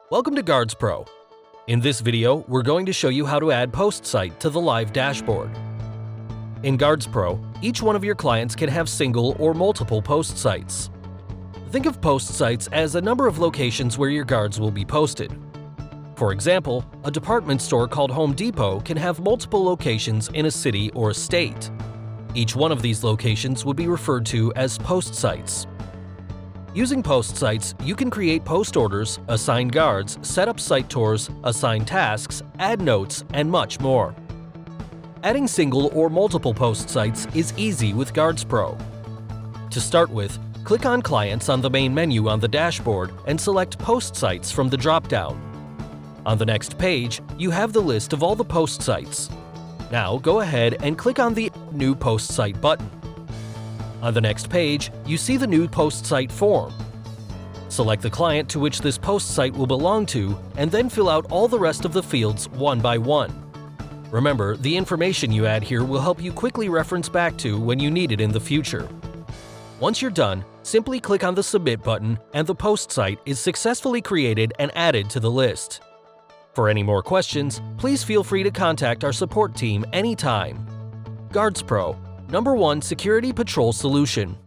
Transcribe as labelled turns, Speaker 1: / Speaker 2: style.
Speaker 1: Welcome to GuardsPro. In this video, we're going to show you how to add post site to the live dashboard. In GuardsPro, each one of your clients can have single or multiple post sites. Think of post sites as a number of locations where your guards will be posted. For example, a department store called Home Depot can have multiple locations in a city or a state. Each one of these locations would be referred to as post sites. Using post sites, you can create post orders, assign guards, set up site tours, assign tasks, add notes, and much more. Adding single or multiple post sites is easy with GuardsPro. To start with, click on Clients on the main menu on the dashboard and select Post Sites from the drop-down. On the next page, you have the list of all the post sites. Now go ahead and click on the New Post Site button. On the next page, you see the new post site form. Select the client to which this post site will belong to and then fill out all the rest of the fields one by one. Remember, the information you add here will help you quickly reference back to when you need it in the future. Once you're done, simply click on the Submit button and the post site is successfully created and added to the list. For any more questions, please feel free to contact our support team anytime. GuardsPro, #1 security patrol solution.